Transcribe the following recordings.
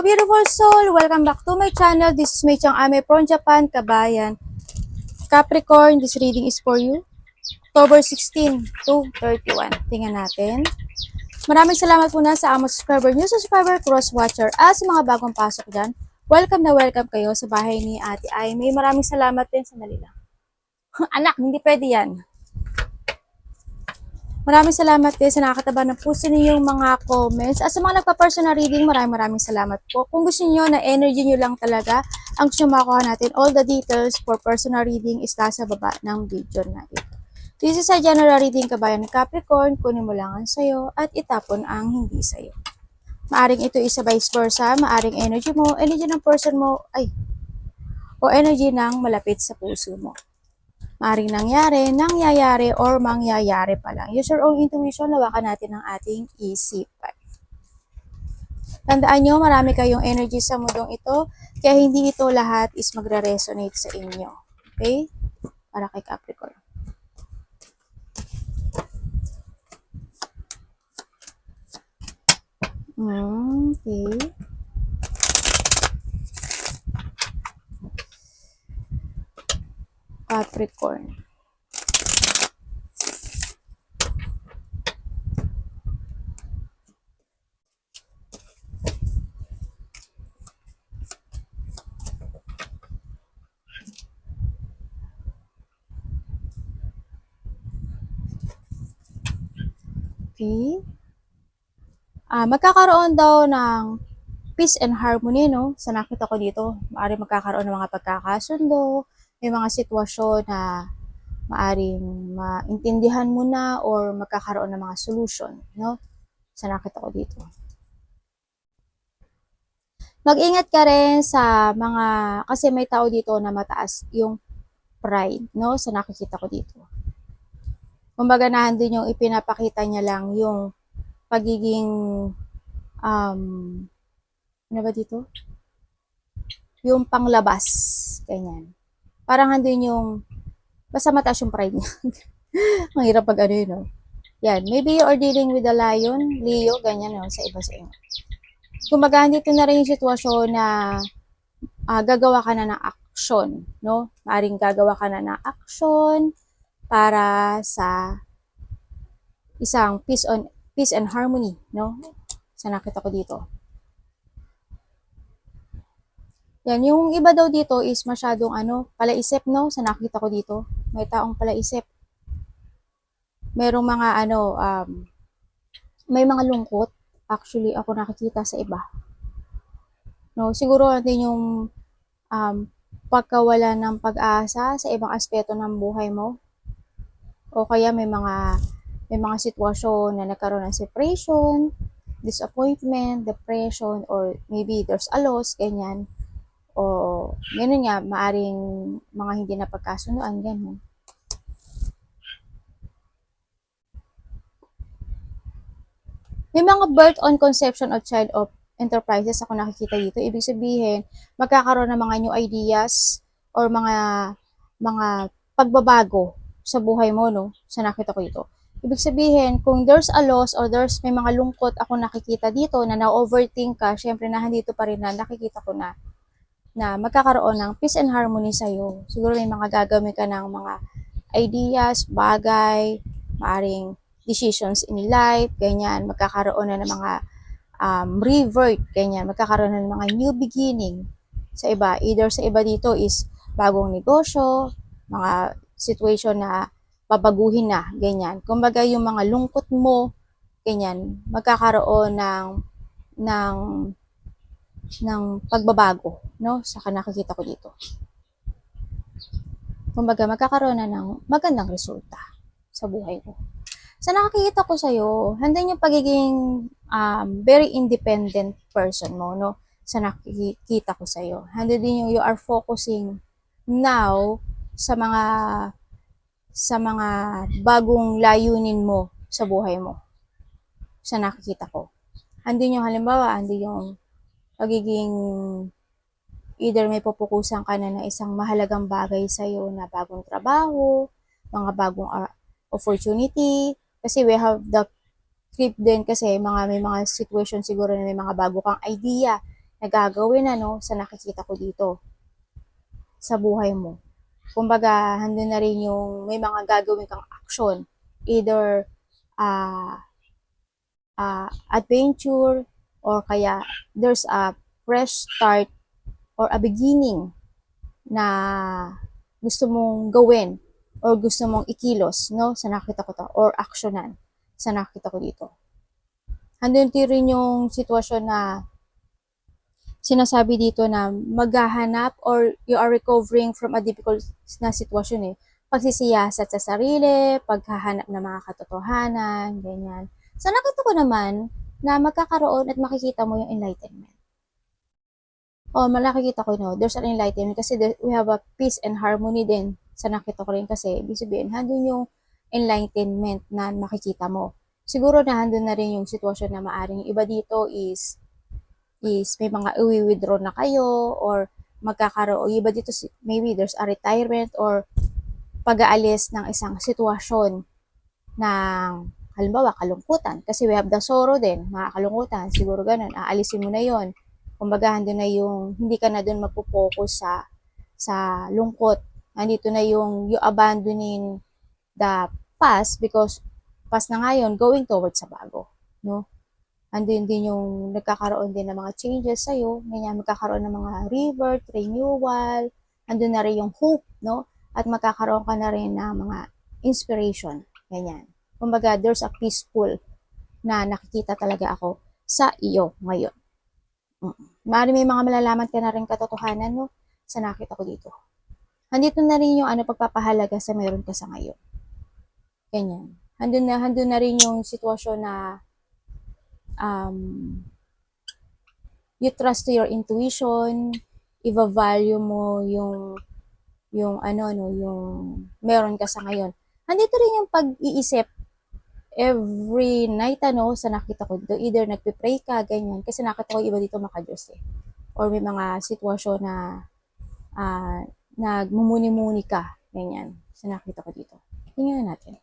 Hello beautiful soul! Welcome back to my channel. This is Mei Chang Ame from Japan, Kabayan. Capricorn, this reading is for you. October 16 to 31. Tingnan natin. Maraming salamat muna sa among subscriber, new subscriber, cross-watcher, at sa mga bagong pasok dyan. Welcome na welcome kayo sa bahay ni Ate Ay. May maraming salamat din sa nalila. Anak, hindi pwede yan. Maraming salamat din sa nakakataba ng puso ninyong mga comments. At sa mga nagpa-personal reading, maraming salamat po. Kung gusto niyo na energy niyo lang talaga ang gusto makuha natin, all the details for personal reading is nasa baba ng video na ito. This is a general reading, kabayan ng Capricorn. Kunin mo lang ang sayo at itapon ang hindi sayo. Maaring ito isa vice versa, maaring energy mo, energy ng person mo, o energy ng malapit sa puso mo. Maring nangyayari, or mangyayari pa lang. Use your own intuition, lawakan natin ang ating isipan. Tandaan nyo, marami kayong energy sa mundong ito, kaya hindi ito lahat is magre-resonate sa inyo. Okay? Para kay Capricorn. Okay. Capricorn. Okay. Magkakaroon daw ng peace and harmony, no? Sa nakita ko dito, maaari magkakaroon ng mga pagkakasundo, may mga sitwasyon na maaring maintindihan mo na or magkakaroon ng mga solution, no? Sa nakita ko dito. Mag-ingat ka rin sa mga, kasi may tao dito na mataas yung pride, no? Sa nakikita ko dito. Kumbaga din yung ipinapakita niya lang yung pagiging, ano ba dito? Yung panglabas, ganyan. Parang andun yung, basta mataas yung pride niya. Ang hirap pag ano yun, no? Yan, maybe you are dealing with a lion, Leo, ganyan, no? Sa iba sa inyo. Kumbaga, dito na rin yung sitwasyon na gagawa ka na ng action, no? Maaring gagawa ka na ng action para sa isang peace and harmony, no? Sa nakita ko dito. Yan, yung iba daw dito is masyadong palaisip, no? Sa nakita ko dito. May taong palaisip. Merong mga may mga lungkot. Actually, ako nakikita sa iba. No, siguro natin yung pagkawala ng pag-asa sa ibang aspeto ng buhay mo. O kaya may mga sitwasyon na nagkaroon ng separation, disappointment, depression, or maybe there's a loss, ganyan. O ganun nga, maaring mga hindi na pagkasunduan, ganyan. May mga birth on conception of child of enterprises ako nakikita dito. Ibig sabihin, magkakaroon ng mga new ideas or mga pagbabago sa buhay mo, no? Sa nakita ko dito. Ibig sabihin, kung there's a loss or may mga lungkot ako nakikita dito na na-overthink ka, syempre na dito pa rin na nakikita ko na magkakaroon ng peace and harmony sa'yo. Siguro may mga gagamit ka ng mga ideas, bagay, maaring decisions in life, ganyan, magkakaroon na ng mga revert, ganyan, magkakaroon na ng mga new beginning sa iba. Either sa iba dito is bagong negosyo, mga situation na babaguhin na, ganyan. Kumbaga yung mga lungkot mo, ganyan, magkakaroon ng pagbabago, no? Sa nakikita ko dito. Kumbaga, magkakaroon na ng magandang resulta sa buhay mo. Sa nakikita ko sa'yo, handang yung pagiging very independent person mo, no? Sa nakikita ko sa'yo. Handa din yung you are focusing now sa mga bagong layunin mo sa buhay mo. Sa nakikita ko. Andun yung halimbawa, andun yung pagiging either may pupukusan ka na isang mahalagang bagay sa'yo na bagong trabaho, mga bagong opportunity, kasi we have the script din kasi may mga situation siguro na may mga bago kang idea, na gagawin sa nakikita ko dito sa buhay mo. Kumbaga, handun na rin yung may mga gagawin kang action. Either adventure or kaya there's a fresh start or a beginning na gusto mong gawin or gusto mong ikilos, no? Sa nakita ko to, or actionan sa nakita ko dito. Handun rin yung sitwasyon na sinasabi dito na maghahanap or you are recovering from a difficult na sitwasyon pagsisiyasat sa sarili, paghahanap ng mga katotohanan, ganyan. So nakita ko naman na magkakaroon at makikita mo yung enlightenment. Nakikita ko there's an enlightenment kasi we have a peace and harmony din sa nakita ko rin kasi ibig sabihin, handun yung enlightenment na makikita mo. Siguro na handun na rin yung sitwasyon na maaring iba dito is may mga i-withdraw na kayo or magkakaroon, iba dito maybe there's a retirement or pag-aalis ng isang sitwasyon ng halimbawa kalungkutan kasi we have the sorrow din, mga kalungkutan, siguro ganun, aalisin mo na yon. Kumbaga, handun na yung, hindi ka na dun magpo-focus sa lungkot. Nandito na yung you abandoning the past because past na ngayon, going towards sa bago. No? Andun din yung nagkakaroon din ng mga changes sa'yo. Ganyan, magkakaroon ng mga rebirth, renewal. Andun na rin yung hope, no? At magkakaroon ka na rin ng mga inspiration. Ganyan. Kumbaga, there's a peaceful na nakikita talaga ako sa iyo ngayon. Maaari may mga malalaman ka na rin katotohanan, no? Sa nakita ko dito. Handito na rin yung pagpapahalaga sa meron ka sa ngayon. Ganyan. Handun na rin yung sitwasyon na you trust to your intuition, i-value mo yung yung meron ka sa ngayon. Handito rin yung pag-iisip every night sa nakita ko dito, either nagpe-pray ka, ganyan, kasi nakita ko iba dito maka-Diyos or may mga sitwasyon na nagmumuni-muni ka, ganyan, sa nakita ko dito. Tingnan natin.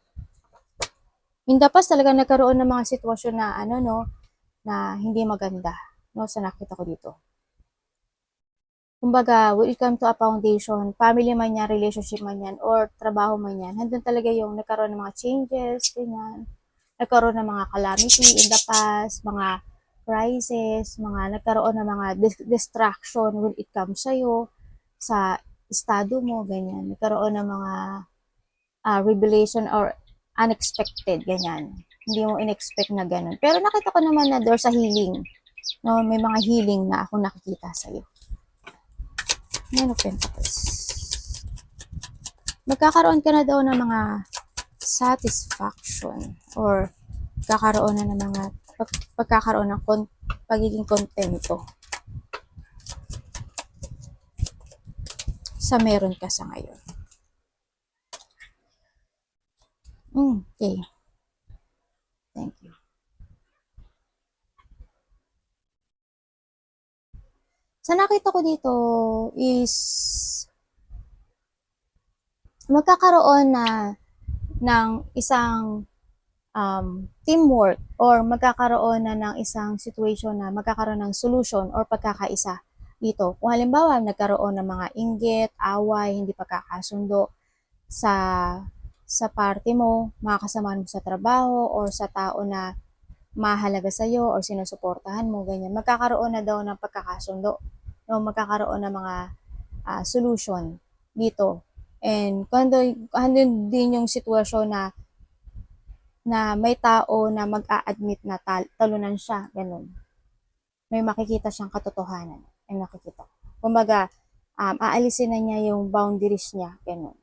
In the past talaga nagkaroon ng mga sitwasyon na na hindi maganda, sa nakita ko dito. Kumbaga, when it comes to a foundation, family man yan, relationship man yan, or trabaho man yan, handun talaga yung nagkaroon ng mga changes, ganyan. Nagkaroon ng mga calamity in the past, mga crisis, mga nagkaroon ng mga distraction when it comes sa'yo, sa estado mo, ganyan. Nagkaroon ng mga revelation or unexpected, ganyan. Hindi mo in-expect na ganun. Pero nakita ko naman na there's a healing. No? May mga healing na ako nakikita sa'yo. Nine of Pentacles. Magkakaroon ka na daw ng mga satisfaction or magkakaroon na ng mga pagkakaroon ng pagiging kontento sa meron ka sa ngayon. Okay. Thank you. Sa nakita ko dito is magkakaroon ng isang teamwork or magkakaroon na ng isang situation na magkakaroon ng solution or pagkakaisa dito. Kung halimbawa nagkaroon ng mga inggit, away, hindi pagkakasundo sa party mo, mga kasama mo sa trabaho or sa tao na mahalaga sa'yo or sinusuportahan mo, ganyan. Magkakaroon na daw ng pagkakasundo. No, magkakaroon ng mga solution dito. And handun din yung sitwasyon na may tao na mag-a-admit na talunan siya, ganun. May makikita siyang katotohanan. Ay nakikita. Kumbaga, aalisin na niya yung boundaries niya, ganun.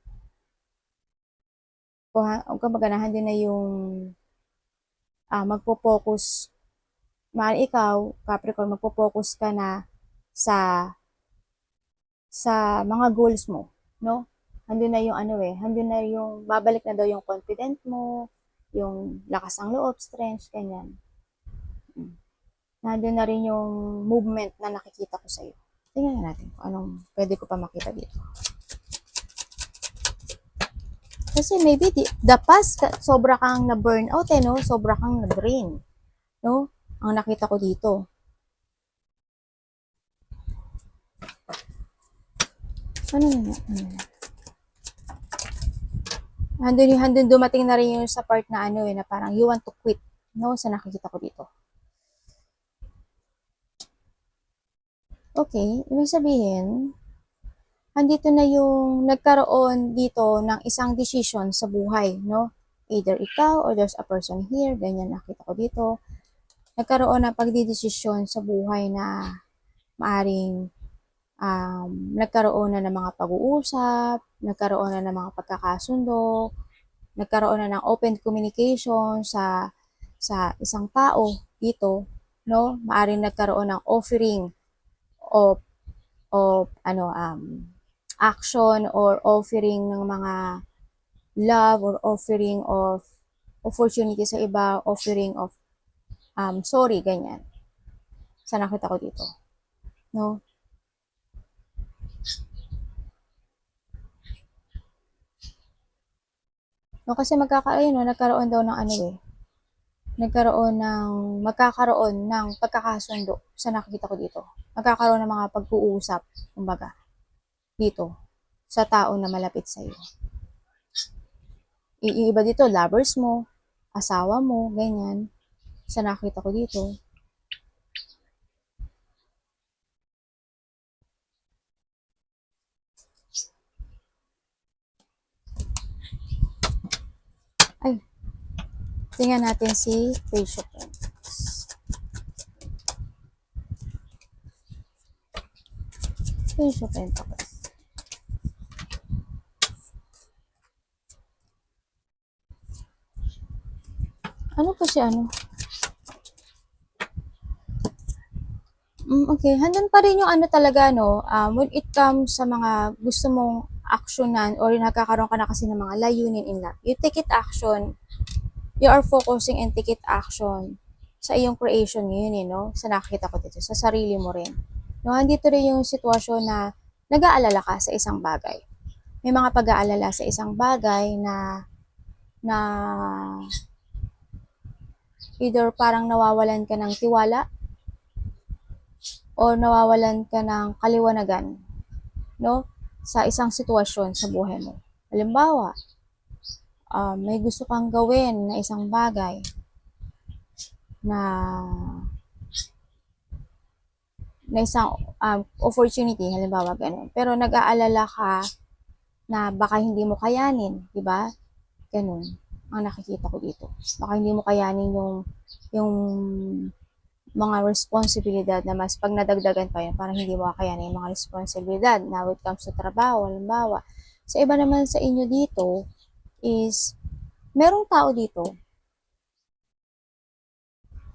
Kumbaga, handun na yung magpo-focus. Mahal ikaw, Capricorn, magpo-focus ka na sa mga goals mo, no? Handun na yung handun na yung babalik na daw yung confident mo, yung lakas ng loob, strength, ganyan. Handun na rin yung movement na nakikita ko sa iyo. Tingnan natin kung anong pwede ko pa makita dito. Kasi maybe the past, sobra kang na-burn out no? Sobra kang na-drain, no? Ang nakita ko dito. Ano na nga? Handun dumating na rin yung sa part na ano na parang you want to quit, no? Sa nakikita ko dito. Okay, ibig sabihin, andito na yung nagkaroon dito ng isang decision sa buhay, no? Either ikaw or there's a person here, ganyan nakita ko dito. Nagkaroon ng pagdidesisyon sa buhay na maaring nagkaroon na ng mga pag-uusap, nagkaroon na ng mga pagkakasundo, nagkaroon na ng open communication sa isang tao dito, no? Maaring nagkaroon ng offering of action or offering ng mga love or offering of opportunity sa iba, offering of sorry, ganyan. Sa nakita ko dito, no? No, kasi nagkaroon daw ng magkakaroon ng pagkakasundo sa nakikita ko dito. Magkakaroon ng mga pag-uusap, kumbaga, dito, sa tao na malapit sa iyo. Iiba dito, lovers mo, asawa mo, ganyan, sa nakita ko dito. Ay, tingnan natin si Page of Pentacles. Page of Pentacles. Ano po si ano? Okay, handun pa rin yung ano talaga, no? When it comes sa mga gusto mong aksyonan or nagkakaroon ka na kasi ng mga layunin in life, you take it action. You are focusing and take it action sa iyong creation ngayon, no? Sa nakikita ko dito, sa sarili mo rin. No, andito rin yung sitwasyon na nag-aalala ka sa isang bagay. May mga pag-aalala sa isang bagay na either parang nawawalan ka ng tiwala o nawawalan ka ng kaliwanagan, no? Sa isang sitwasyon sa buhay mo. Halimbawa, may gusto kang gawin na isang bagay na isang opportunity, halimbawa ganun. Pero nag-aalala ka na baka hindi mo kayanin, di ba? Ganun ang nakikita ko dito. Baka hindi mo kayanin yung mga responsibilidad na mas pag nadagdagan pa yun, parang hindi mo kakayanin yung mga responsibilidad na when it comes to trabaho, halimbawa. Sa iba naman sa inyo dito is merong tao dito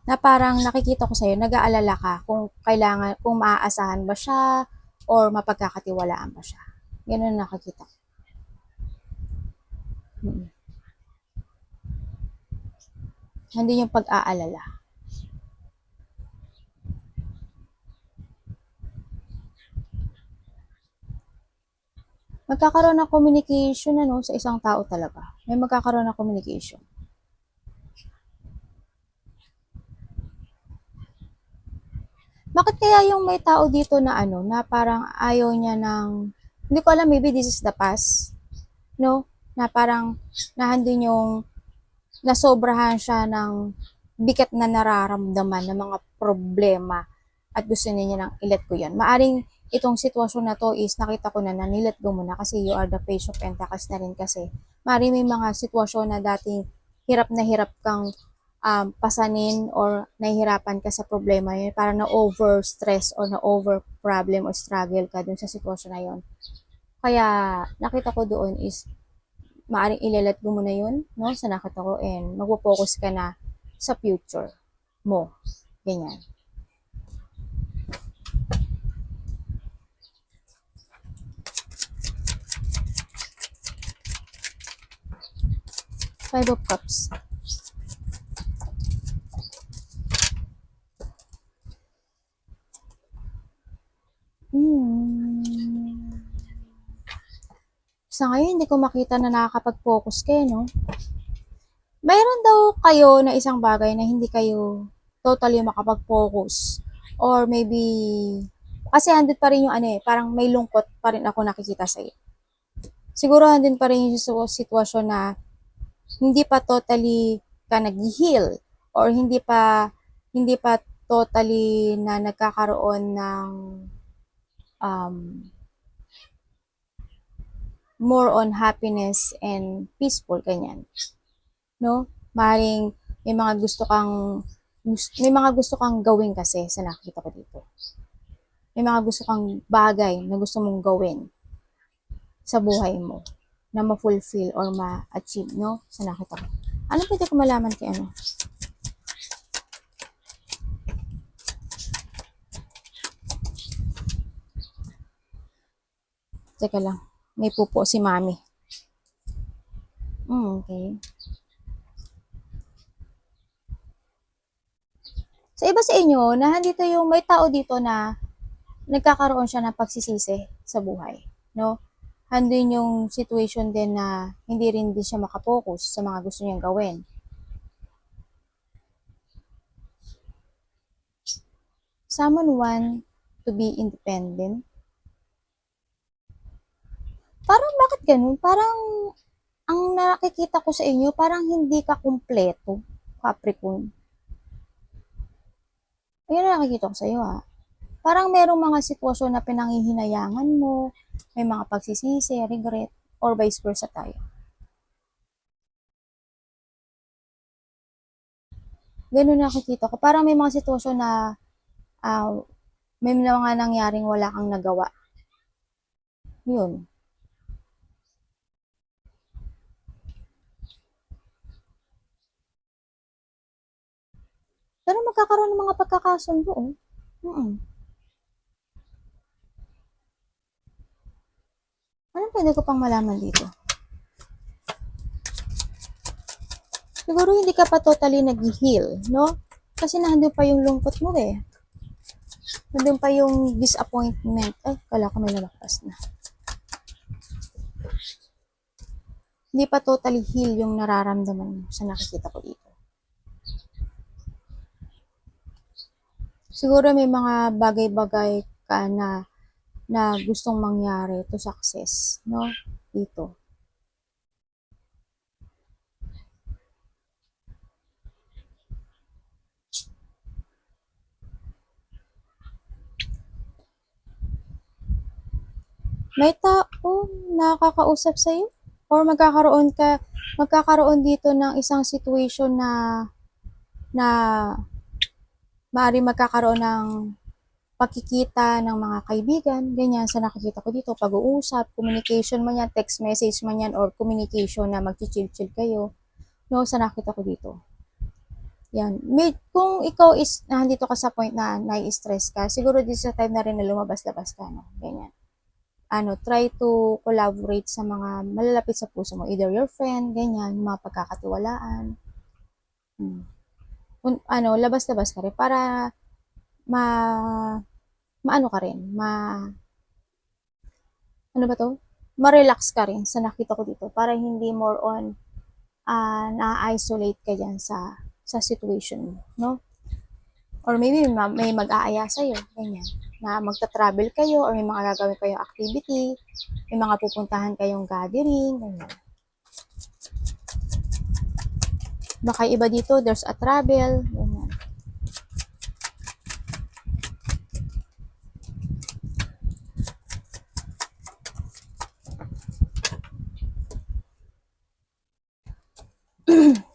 na parang nakikita ko sa'yo, nag-aalala ka kung maaasahan ba siya or mapagkakatiwalaan ba siya. Ganun nakikita. Hindi yung pag-aalala. Magkakaroon ng communication sa isang tao talaga. May magkakaroon ng communication. Bakit kaya yung may tao dito na na parang ayaw niya hindi ko alam, maybe this is the past, no? Na parang nahandun yung nasobrahan siya ng bigat na nararamdaman ng mga problema at gusto niya nang i-let go yan. Maaring itong sitwasyon na to is nakita ko na nilet go mo na kasi you are the Page of Pentacles na rin kasi. Maaring may mga sitwasyon na dating hirap na hirap kang pasanin or nahihirapan ka sa problema yun, parang na-over stress or na-over problem or struggle ka dun sa sitwasyon na yun. Kaya nakita ko doon is maaring ilalet mo na yun, no, sa nakita ko, and magpo-focus ka na sa future mo. Ganyan. Five of Cups. Sa ngayon, hindi ko makita na nakakapag-focus kayo, no? Mayroon daw kayo na isang bagay na hindi kayo totally makapag-focus. Or maybe, Kasi andun pa rin yung ano eh, parang may lungkot pa rin ako nakikita sa'yo. Siguro andun pa rin yung sitwasyon na hindi pa totally ka nag-heal or hindi pa totally na nagkakaroon ng um, more on happiness and peaceful ganyan, no? Maring may mga gusto kang gawin kasi sa nakita ko dito. May mga gusto kang bagay na gusto mong gawin sa buhay mo na ma-fulfill or ma-achieve, no? Sa nakita ko. Ano pwede ko malaman kay ano? Teka lang. May pupo si mami. Okay. Sa iba sa inyo, na nandito yung may tao dito na nagkakaroon siya ng pagsisisi sa buhay, no? Andun yung situation din na hindi rin din siya makapokus sa mga gusto niyang gawin. Someone want to be independent. Parang bakit ganun? Parang ang nakikita ko sa inyo, parang hindi ka kumpleto, Capricorn. Ayun ang nakikita ko sa iyo, ha. Parang merong mga sitwasyon na pinanghihinayangan mo, may mga pagsisisi, regret, or vice versa tayo. Ganun nakikita ko. Parang may mga sitwasyon na may mga nangyaring wala kang nagawa. Yun. Pero magkakaroon ng mga pagkakasundo, oh. Mm-mm. Anong pwede ko pang malaman dito? Siguro hindi ka pa totally nag-heal, no? Kasi nandun pa yung lungkot mo eh. Nandun pa yung disappointment. Ay, kala ko may lalakpas na. Hindi pa totally heal yung nararamdaman mo sa nakikita ko dito. Siguro may mga bagay-bagay ka na gustong mangyari to success, no? Dito. May tao nakakausap sa'yo? Or magkakaroon dito ng isang situation na maaari magkakaroon ng pagkikita ng mga kaibigan, ganyan sa nakikita ko dito, pag-uusap, communication man yan, text message man yan, or communication na mag-chill-chill kayo, no, sa nakita ko dito. Yan. Kung ikaw is nandito ka sa point na nai-stress ka, siguro this sa time na rin na lumabas-labas ka, no? Ganyan. Try to collaborate sa mga malalapit sa puso mo, either your friend, ganyan, mga pagkakatiwalaan. Labas-labas ka rin para ma maano ka rin, ano ba to? Ma-relax ka rin sa nakita ko dito para hindi more on na-isolate ka dyan sa situation mo, no? Or maybe may mag-aaya sa'yo, ganyan, na magta-travel kayo or may mga gagawin kayong activity, may mga pupuntahan kayong gathering, ganyan. Baka iba dito, there's a travel, ganyan.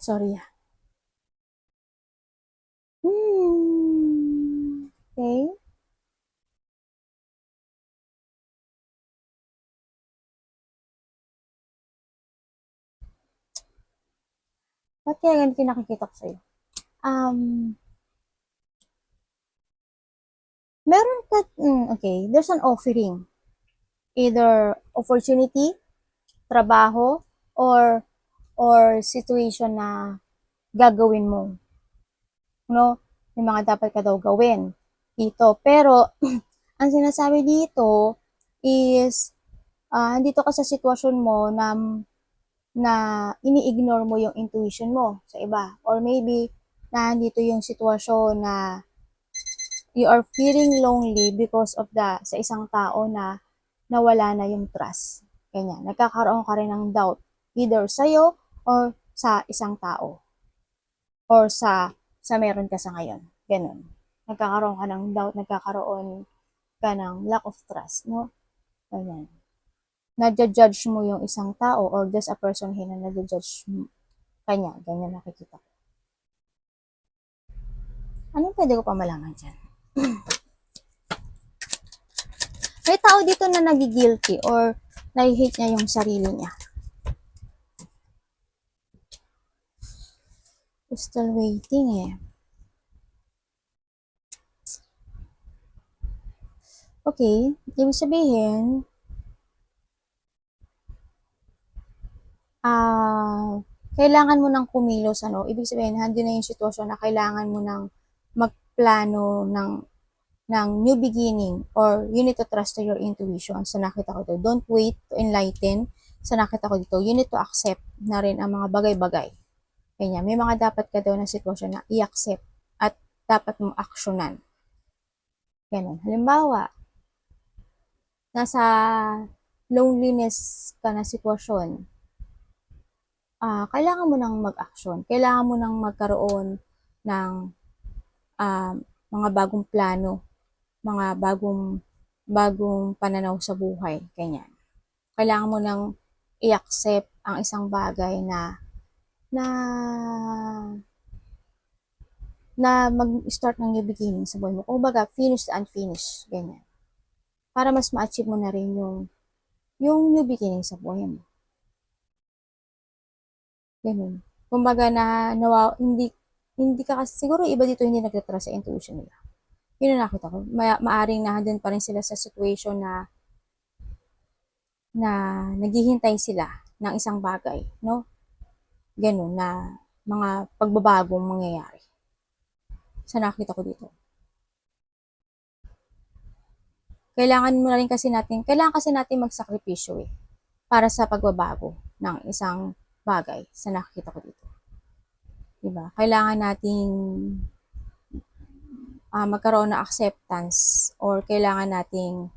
Sorry. Okay. Ba't kaya ganito yung nakikita ko sa'yo? Meron ka, okay, there's an offering. Either opportunity, trabaho, or situation na gagawin mo. No? May mga dapat ka daw gawin dito. Pero, ang sinasabi dito is, andito ka sa sitwasyon mo na ini-ignore mo yung intuition mo sa iba. Or maybe, na andito yung sitwasyon na you are feeling lonely because of sa isang tao na nawala na yung trust. Ganyan. Nagkakaroon ka rin ng doubt either sa'yo or sa isang tao or sa meron ka sa ngayon. Ganun. Nagkakaroon ka ng doubt, nagkakaroon ka ng lack of trust, no? Ganyan. Nadja-judge mo yung isang tao or there's a person here na nadja-judge mo. Kanya, ganyan nakikita ko. Anong pwede ko pa malaman dyan? May tao dito na nagigilty or nai-hate niya yung sarili niya. Still waiting eh. Okay, ibig sabihin, kailangan mo nang kumilos, ano? Ibig sabihin, handi na yung sitwasyon na kailangan mo nang magplano ng new beginning or you need to trust to your intuition. Sa nakita ko dito, don't wait to enlighten. Sa nakita ko dito, you need to accept na rin ang mga bagay-bagay. Kanya, may mga dapat ka daw na sitwasyon na i-accept at dapat mong aksyonan. Ganun. Halimbawa, nasa loneliness ka na sitwasyon, kailangan mo nang mag-action. Kailangan mo nang magkaroon ng mga bagong plano, mga bagong pananaw sa buhay. Ganyan. Kailangan mo nang i-accept ang isang bagay na mag-start ng new beginning sa buhay mo. Kumbaga, finished and unfinished. Ganyan. Para mas ma-achieve mo na rin yung new beginning sa buhay mo. Ganun. Kumbaga hindi ka kasi, siguro iba dito hindi nagtatrust sa intuition nila. Yun ang nakita ko. Maaring nandun pa rin sila sa situation na naghihintay sila ng isang bagay, no? Ganun, na mga pagbabagong mangyayari. Sa nakita ko dito. Kailangan kasi natin magsakripisyo eh, para sa pagbabago ng isang bagay sa nakita ko dito. Diba? Kailangan nating magkaroon ng acceptance or kailangan nating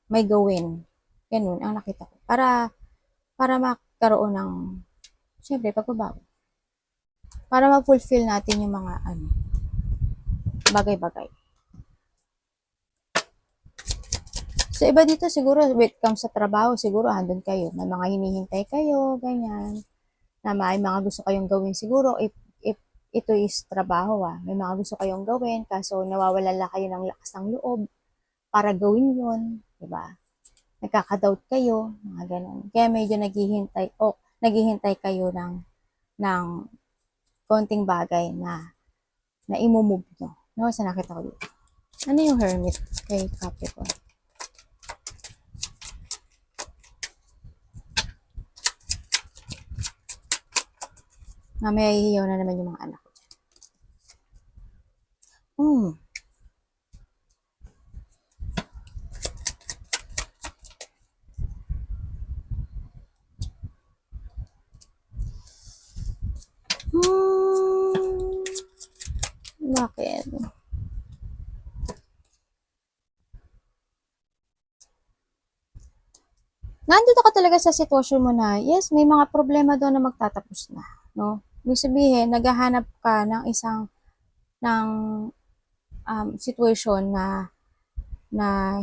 may gawin. Ganun ang nakita ko. Para magkaroon ng, syempre, pagbabago. Para ma-fulfill natin yung mga bagay-bagay. So, iba dito siguro, when it comes sa trabaho, siguro andun kayo. May mga hinihintay kayo, ganyan. Na may mga gusto kayong gawin siguro if ito is trabaho May mga gusto kayong gawin, kaso nawawalan lang kayo ng lakas ng loob para gawin yun. Diba? Nagkaka-doubt kayo, mga ganun. Kaya medyo naghihintay kayo ng konting bagay na imumove nyo. No, sa nakita ko dito. Ano yung Hermit kay Capricorn? Mamaya hihiyaw na naman yung mga anak ko dyan. Bakit? Nandito ka talaga sa sitwasyon mo na, yes, may mga problema doon na magtatapos na, no? Ibig sabihin, naghahanap ka ng situation na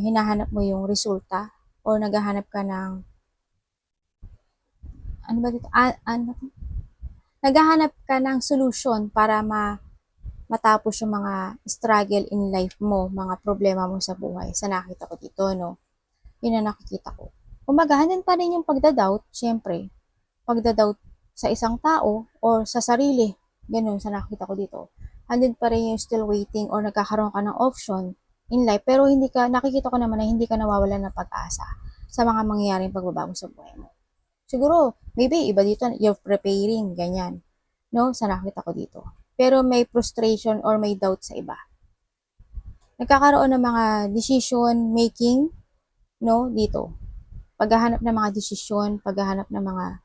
hinahanap mo yung resulta or naghahanap ka ng naghahanap ka ng solution para matapos yung mga struggle in life mo, mga problema mo sa buhay. Sa nakita ko dito, no? Yun ang nakikita ko. Kumbaga, handin pa rin yung pagdadoubt, syempre. Pagdadoubt sa isang tao or sa sarili. Ganun, sa nakita ko dito. Handin pa rin yung still waiting or nagkakaroon ka ng option in life, pero nakikita ko naman na hindi ka nawawalan ng pag-asa sa mga mangyayaring pagbabago sa buhay mo. Siguro, maybe iba dito, you're preparing, ganyan. No? Sa nakita ko dito. Pero may frustration or may doubt sa iba. Nagkakaroon ng mga decision making, no, dito. Paghahanap ng mga desisyon, paghahanap ng mga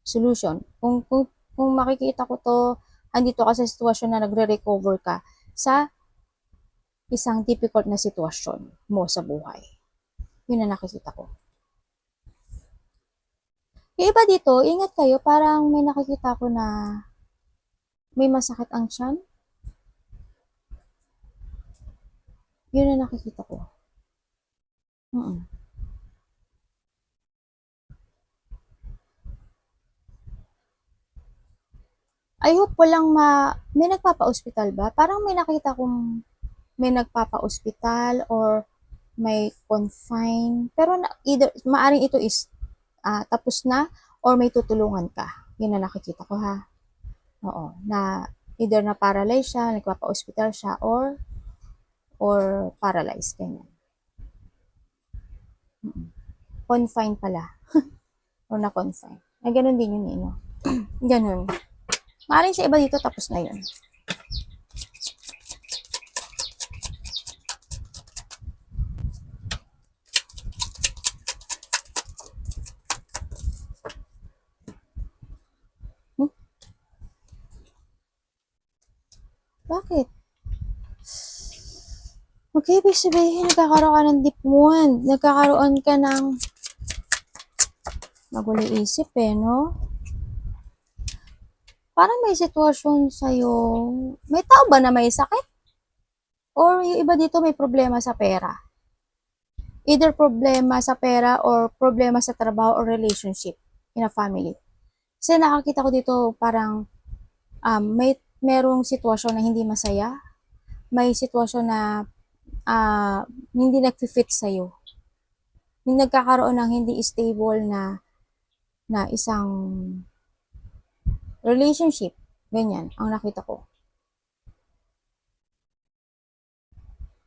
solution. Kung makikita ko to, andito ka sa sitwasyon na nagre-recover ka sa isang difficult na sitwasyon mo sa buhay. Yun na nakikita ko. Yung iba dito, ingat kayo, parang may nakikita ko na may masakit ang tiyan. Yun na nakikita ko. Mm-mm. I hope walang may nagpapa-ospital ba? Parang may nakita kong may nagpapa-ospital or may confine. Pero either, maaring ito is tapos na or may tutulungan ka. Yun na nakikita ko ha. Oo. Na either na paralyze siya, nagpapa-ospital siya, or paralyzed. Ganyan. Confine pala. Or na-confine. Ay, ganun din yun, no? Ganun. Maaring sa iba dito, tapos na yun. Bakit? Okay, ibig sabihin, nagkakaroon ka ng deep wound. Nagkakaroon ka ng magulo isip no? Parang may sitwasyon sa'yo. May tao ba na may sakit? Or yung iba dito may problema sa pera? Either problema sa pera or problema sa trabaho or relationship in a family. Kasi nakakita ko dito parang merong sitwasyon na hindi masaya. May sitwasyon na hindi nag-fit sa'yo. Yung nagkakaroon ng hindi stable na isang relationship. Ganyan, ang nakita ko.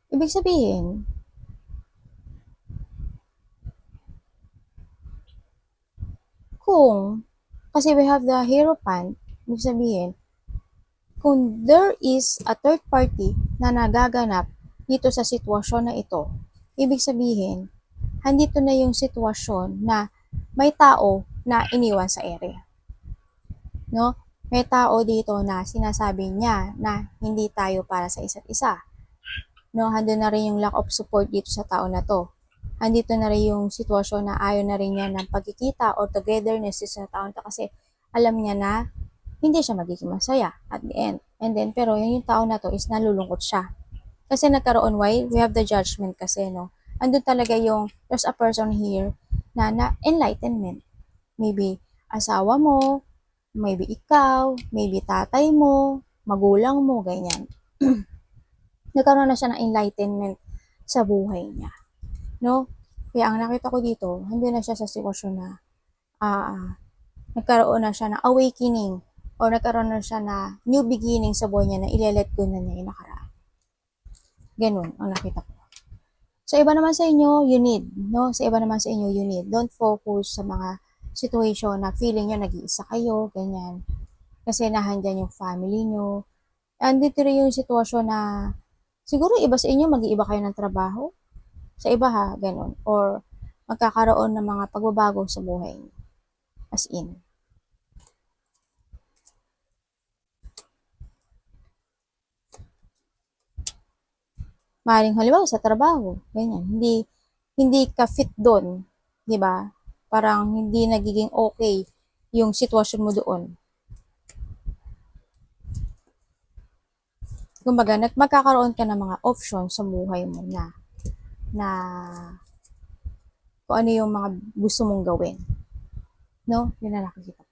Ibig sabihin, kasi we have the Hierophant, ibig sabihin, kung there is a third party na nagaganap dito sa sitwasyon na ito, ibig sabihin, handito na yung sitwasyon na may tao na iniwan sa ere. No? May tao dito na sinasabi niya na hindi tayo para sa isa't isa. No, hando na rin yung lack of support dito sa tao na to. Andito na rin yung sitwasyon na ayaw na rin niya ng pagkikita or togetherness sa tao na to kasi alam niya na hindi siya magiging masaya at the end. And then, pero yung tao na to is nalulungkot siya. Kasi nagkaroon, why? We have the judgment kasi, no? Andun talaga yung, there's a person here na enlightenment. Maybe asawa mo, maybe ikaw, maybe tatay mo, magulang mo, ganyan. Nagkaroon na siya ng enlightenment sa buhay niya. No? Kaya ang nakita ko dito, hindi na siya sa sitwasyon na nagkaroon na siya ng awakening or nagkaroon na siya na new beginning sa buhay niya na ile-let go na niya yung nakaraan. Ganun ang nakita ko. Sa iba naman sa inyo, you need. No? Sa iba naman sa inyo, you need. Don't focus sa mga situation na feeling nyo nag-iisa kayo, ganyan. Kasi nahandyan yung family nyo. Andito rin yung sitwasyon na siguro iba sa inyo, mag-iiba kayo ng trabaho. Sa iba ha, ganun. Or magkakaroon ng mga pagbabago sa buhay niyo. As in. Maring halimbawa sa trabaho, ganyan. Hindi ka fit doon, 'di ba? Parang hindi nagiging okay yung sitwasyon mo doon. Kumbaga, magkakaroon ka ng mga options sa buhay mo na kung ano yung mga gusto mong gawin. No? Yun na nakikita.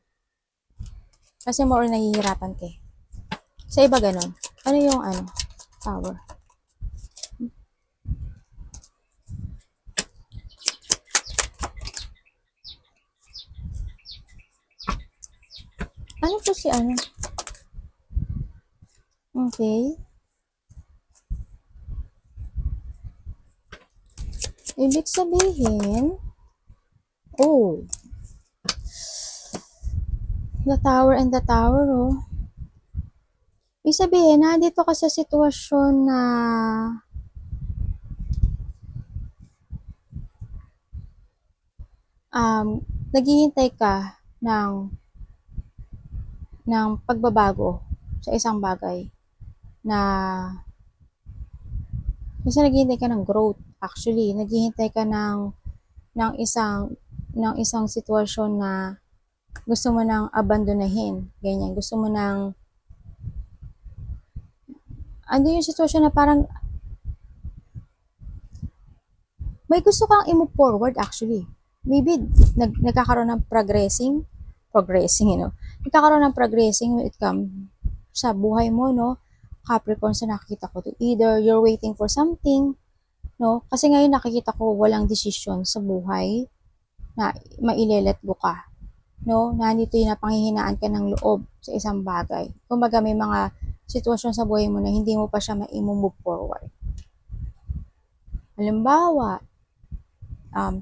Kasi more nahihirapan ka eh. Sa iba ganun. Ano yung power? Ano po si ano? Okay. Ibig sabihin, the tower and the tower, Ibig sabihin, dito ka sa sitwasyon na naghihintay ka ng pagbabago sa isang bagay na Kasi naghihintay ka ng growth. Actually, naghihintay ka ng isang sitwasyon na gusto mo nang abandonahin. Ganyan. Gusto mo nang ando yung sitwasyon na parang may gusto kang i-move forward actually. Maybe nagkakaroon ng progressing, Nagkakaroon ng progressing when it comes sa buhay mo, no? Capricorn sa nakikita ko to. Either you're waiting for something, no? Kasi ngayon nakikita ko walang desisyon sa buhay na mailelet go ka, no? Nandito yung napanghihinaan ka ng loob sa isang bagay. Kumbaga may mga sitwasyon sa buhay mo na hindi mo pa siya ma-move forward. Halimbawa,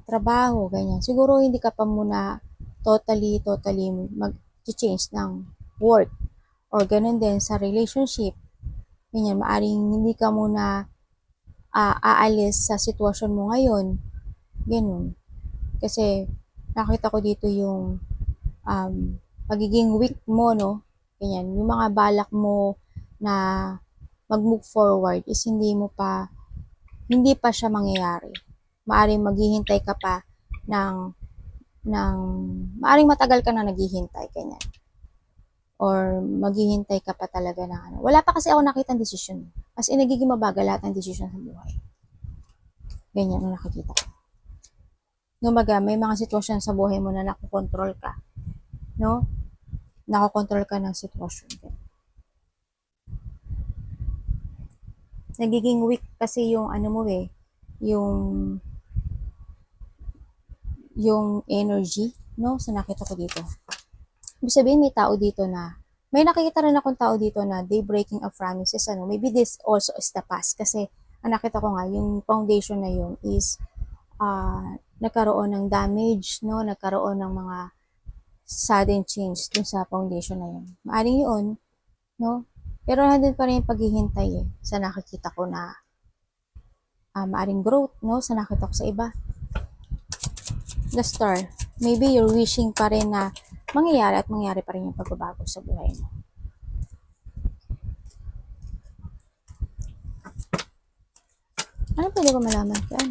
trabaho, ganyan. Siguro hindi ka pa muna totally mag-change ng work or ganun din sa relationship. Ganyan, maaring hindi ka muna aalis sa sitwasyon mo ngayon. Ganun. Kasi nakita ko dito yung pagiging weak mo, no? Ganyan, yung mga balak mo na mag-move forward is hindi pa siya mangyayari. Maaring maghihintay ka pa ng maaring matagal ka na naghihintay, ganyan. Or maghihintay ka pa talaga na ano. Wala pa kasi ako nakitang desisyon. As in, nagiging mabagal lahat ng desisyon sa buhay. Ganyan ang nakikita ko. Gumaga, may mga sitwasyon sa buhay mo na nakokontrol ka. No? Nakokontrol ka ng sitwasyon. Nagiging weak kasi yung ano mo yung energy, no? So nakita ko dito. Ibig sabihin may tao dito na may nakikita rin akong tao dito na they breaking of promises, ano. Maybe this also is the past kasi ang nakita ko nga yung foundation na yun is nagkaroon ng damage, no? Nagkaroon ng mga sudden change dun sa foundation na yun. Maaring yun, no? Pero nandun pa rin yung paghihintay sa nakikita ko na maaring growth, no? Sa nakita ko sa iba. The star, maybe you're wishing pa rin na mangyayari pa rin yung pagbabago sa buhay mo. Ano pwede ko malaman dyan?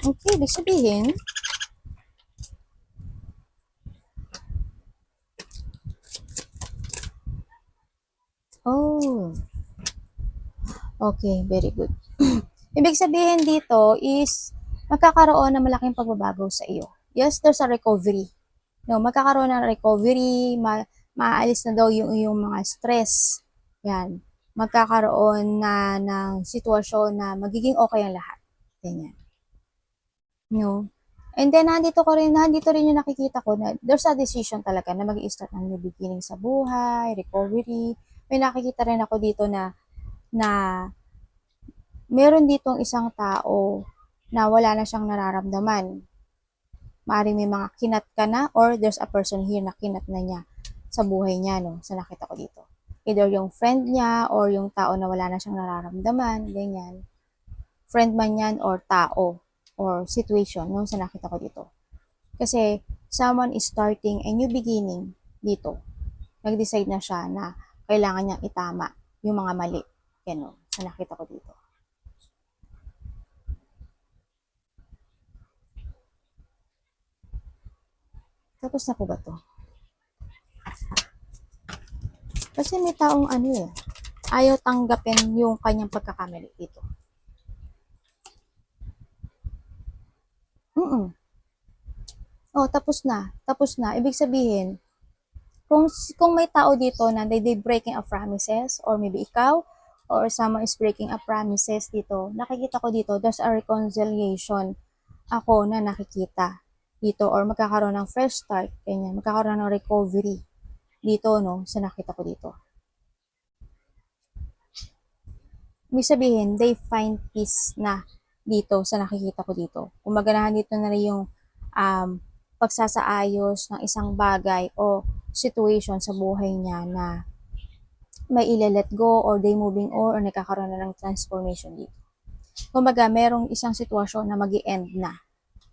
Okay, ibig sabihin, okay, very good. Ibig sabihin dito is magkakaroon ng malaking pagbabago sa iyo. Yes, there's a recovery. No, magkakaroon ng recovery, maaalis na daw yung mga stress. Yan. Magkakaroon na ng sitwasyon na magiging okay ang lahat. Ganyan. No? And then, nandito rin yung nakikita ko na there's a decision talaga na mag-i-start ng new beginning sa buhay, recovery. May nakikita rin ako dito na meron ditong isang tao na wala na siyang nararamdaman. Maaaring may mga kinat ka na or there's a person here na kinat na niya sa buhay niya, no? Sa nakita ko dito. Either yung friend niya or yung tao na wala na siyang nararamdaman, ganyan. Friend man yan or tao or situation, no? Sa nakita ko dito. Kasi someone is starting a new beginning dito. Nag-decide na siya na kailangan niyang itama yung mga mali. Yan, no? Sa nakita ko dito. Tapos na po ba to? Kasi may taong ayaw tanggapin yung kanyang pagkakamali dito. Oh, tapos na. Ibig sabihin, kung may tao dito na they breaking of promises, or maybe ikaw, or someone is breaking up promises dito, nakikita ko dito, there's a reconciliation ako na nakikita dito, or magkakaroon ng fresh start, ganyan, magkakaroon ng recovery dito, no, sa nakita ko dito. Ibig sabihin, they find peace na dito sa nakikita ko dito. Kung maganahan dito na rin yung pagsasaayos ng isang bagay o situation sa buhay niya na may ile-let go or they moving on or nagkakaroon na ng transformation dito. Kumbaga, merong isang sitwasyon na mag-i-end na,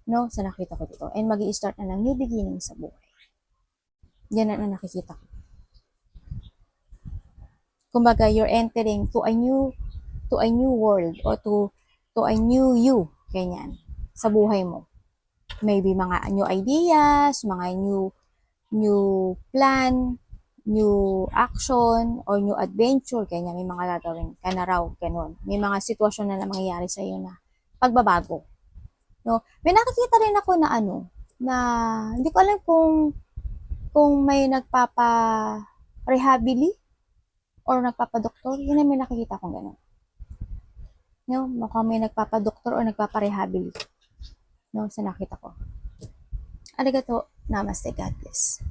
no, sa nakita ko dito. And mag-i-start na ng new beginning sa buhay. Yan ang nakikita ko. Kumbaga, you're entering to a new world or to a new you, ganyan, sa buhay mo. Maybe mga new ideas, mga new plan, new action, or new adventure, ganyan, may mga gagawin ka na raw, ganun. May mga sitwasyon na mangyayari sa iyo na pagbabago. No? May nakikita rin ako na na hindi ko alam kung may nagpapa-rehabili or nagpapadoktor, yun ay may nakikita akong ganun. No? Mukhang may nagpapadoktor or nagpapa-rehabili. No? Sa nakita ko. Arigato, namaste, God bless.